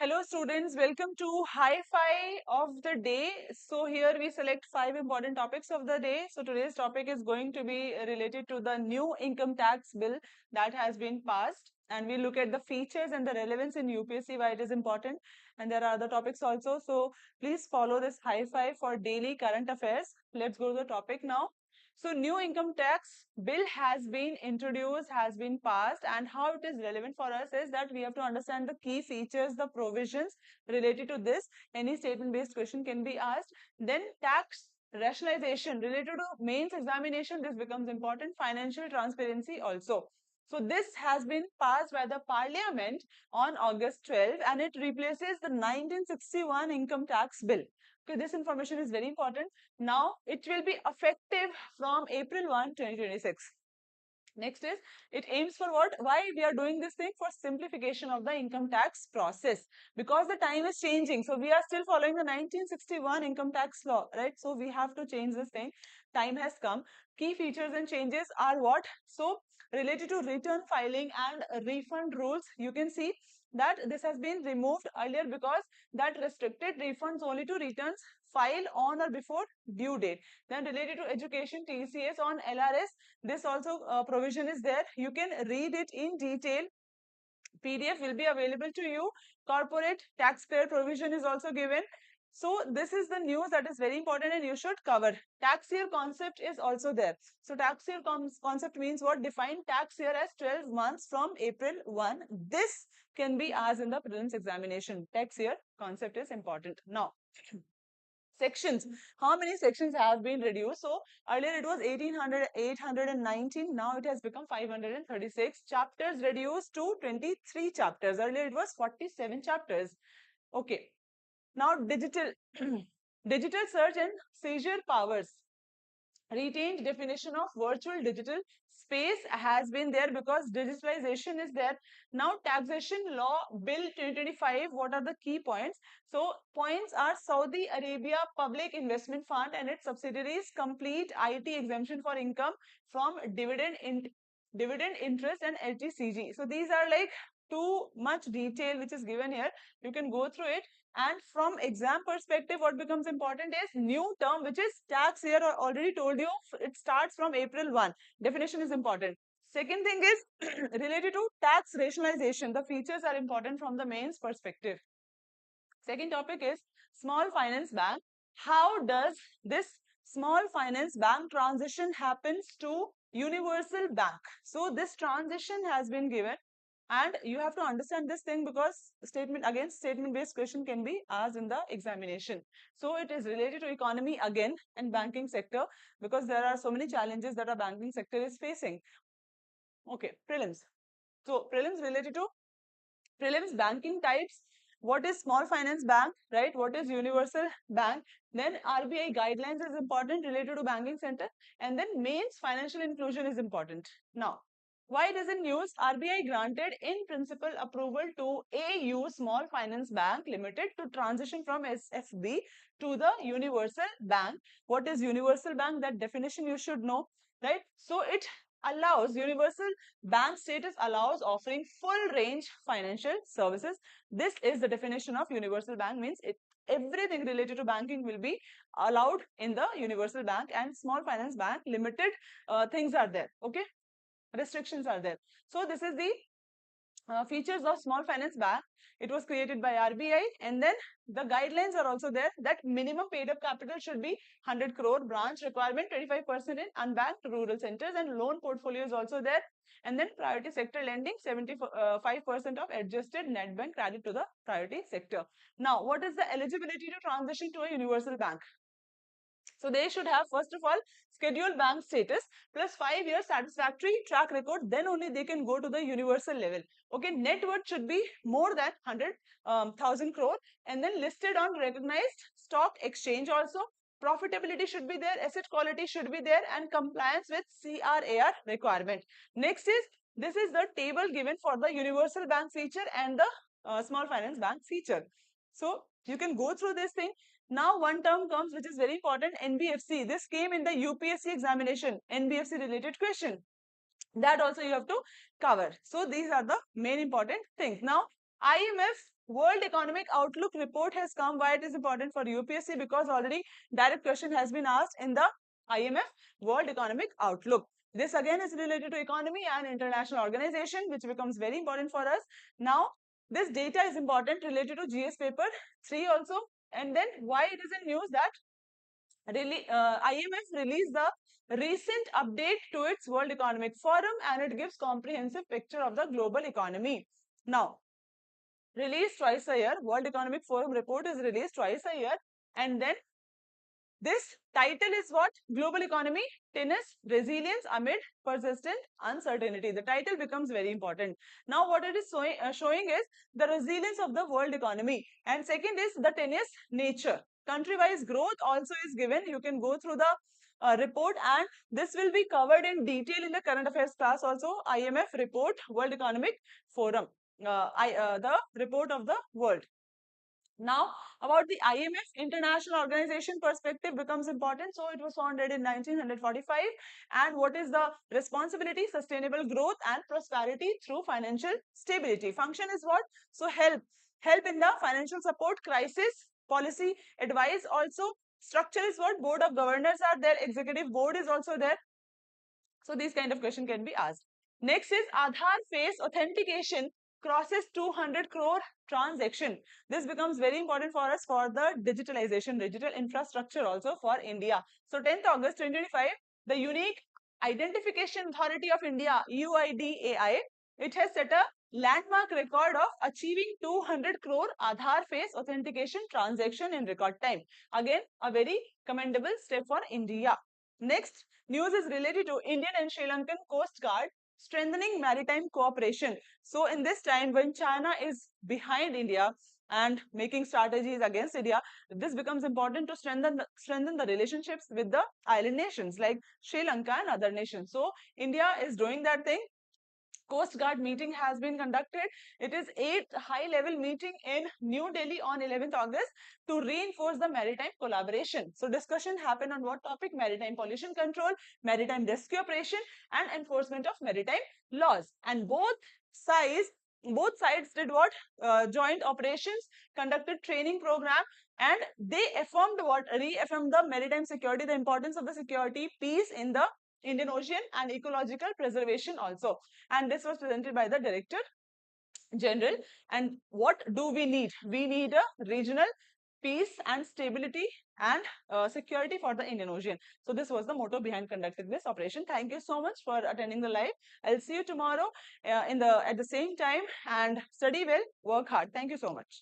Hello students, welcome to Hi-Fi of the day. So here we select 5 important topics of the day. So today's topic is going to be related to the new income tax bill that has been passed. And we look at the features and the relevance in UPSC, why it is important. And there are other topics also. So please follow this Hi-Fi for daily current affairs. Let's go to the topic now. So new income tax bill has been introduced, has been passed, and how it is relevant for us is that we have to understand the key features, the provisions related to this. Any statement based question can be asked. Then tax rationalization related to mains examination, this becomes important. Financial transparency also. So this has been passed by the parliament on August 12 and it replaces the 1961 income tax bill. Okay, this information is very important. Now, it will be effective from April 1, 2026. Next is, it aims for what? Why we are doing this thing? For simplification of the income tax process. Because the time is changing. So, we are still following the 1961 income tax law, right? So, we have to change this thing. Time has come. Key features and changes are what? So, related to return filing and refund rules, you can see that this has been removed earlier because that restricted refunds only to returns filed on or before due date. Then related to education, TCS on LRS, this also provision is there. You can read it in detail. PDF will be available to you. Corporate taxpayer provision is also given. So this is the news that is very important and you should cover. Tax year concept is also there. So tax year concept means what? Define tax year as 12 months from April 1. This can be asked in the prelims examination. Tax year concept is important. Now, sections. How many sections have been reduced? So earlier it was 819. Now it has become 536. Chapters reduced to 23 chapters. Earlier it was 47 chapters. Okay. Now digital digital search and seizure powers. Retained definition of virtual digital space has been there because digitalization is there. Now taxation law bill 2025, what are the key points? So points are Saudi Arabia Public Investment Fund and its subsidiaries complete IT exemption for income from dividend interest and LTCG. So these are like too much detail which is given here. You can go through it. And from exam perspective, what becomes important is new term, which is tax year. I already told you, it starts from April 1. Definition is important. Second thing is related to tax rationalization. The features are important from the mains perspective. Second topic is small finance bank. How does this small finance bank transition happens to universal bank? So this transition has been given and you have to understand this thing because statement based question can be asked in the examination. So it is related to economy again and banking sector because there are so many challenges that our banking sector is facing. Okay, prelims. So prelims related to prelims banking types. What is small finance bank, right? What is universal bank? Then RBI guidelines is important related to banking center. And then mains financial inclusion is important. Now, why doesn't use RBI granted in principle approval to AU Small Finance Bank Limited to transition from SFB to the universal bank? What is universal bank? That definition you should know, right? So it allows universal bank status allows offering full range financial services. This is the definition of universal bank, means everything related to banking will be allowed in the universal bank and small finance bank limited things are there. Okay, restrictions are there. So this is the features of small finance bank. It was created by RBI and then the guidelines are also there that minimum paid up capital should be 100 crore, branch requirement 25% in unbanked rural centers and loan portfolio is also there. And then priority sector lending 75% of adjusted net bank credit to the priority sector. Now, what is the eligibility to transition to a universal bank? So they should have, first of all, scheduled bank status plus 5 years satisfactory track record. Then only they can go to the universal level. Okay, net worth should be more than 100,000 crore and then listed on recognized stock exchange also. Profitability should be there, asset quality should be there and compliance with CRAR requirement. Next is, this is the table given for the universal bank feature and the small finance bank feature. So you can go through this thing. Now one term comes which is very important, NBFC. This came in the UPSC examination, NBFC related question. That also you have to cover. So these are the main important things. Now IMF World Economic Outlook report has come. Why it is important for UPSC? Because already direct question has been asked in the IMF World Economic Outlook. This again is related to economy and international organization, which becomes very important for us. Now, this data is important related to GS paper 3 also. And then why it is in news that really, IMF released the recent update to its World Economic Forum, and it gives comprehensive picture of the global economy. Now, released twice a year, World Economic Forum report is released twice a year, and then this title is what? Global economy, tennis, resilience amid persistent uncertainty. The title becomes very important. Now, what it is showing is the resilience of the world economy. And second is the tennis nature. Country-wise growth also is given. You can go through the report, and this will be covered in detail in the current affairs class also. IMF report, World Economic Forum, the report of the world. Now, about the IMF international organization perspective becomes important. So, it was founded in 1945. And what is the responsibility? Sustainable growth and prosperity through financial stability. Function is what? So, help in the financial support, crisis, policy, advice also. Structure is what? Board of governors are there. Executive board is also there. So, these kind of question can be asked. Next is Aadhaar face authentication crosses 200 crore transaction. This becomes very important for us for the digitalization, digital infrastructure also for India. So 10th August 2025, the Unique Identification Authority of India, UIDAI, it has set a landmark record of achieving 200 crore Aadhaar face authentication transaction in record time. Again, a very commendable step for India. Next news is related to Indian and Sri Lankan Coast Guard strengthening maritime cooperation. So in this time when China is behind India and making strategies against India, this becomes important to strengthen the relationships with the island nations like Sri Lanka and other nations. So India is doing that thing. Coast Guard meeting has been conducted. It is 8th high-level meeting in New Delhi on 11th August to reinforce the maritime collaboration. So discussion happened on what topic? Maritime pollution control, maritime rescue operation, and enforcement of maritime laws. And both sides did what? Joint operations, conducted training program, and they reaffirmed the maritime security, the importance of the security, peace in the Indian Ocean, and ecological preservation also. And this was presented by the Director General. And what do we need? We need a regional peace and stability and security for the Indian Ocean. So this was the motto behind conducting this operation. Thank you so much for attending the live. I'll see you tomorrow at the same time, and study well, work hard. Thank you so much.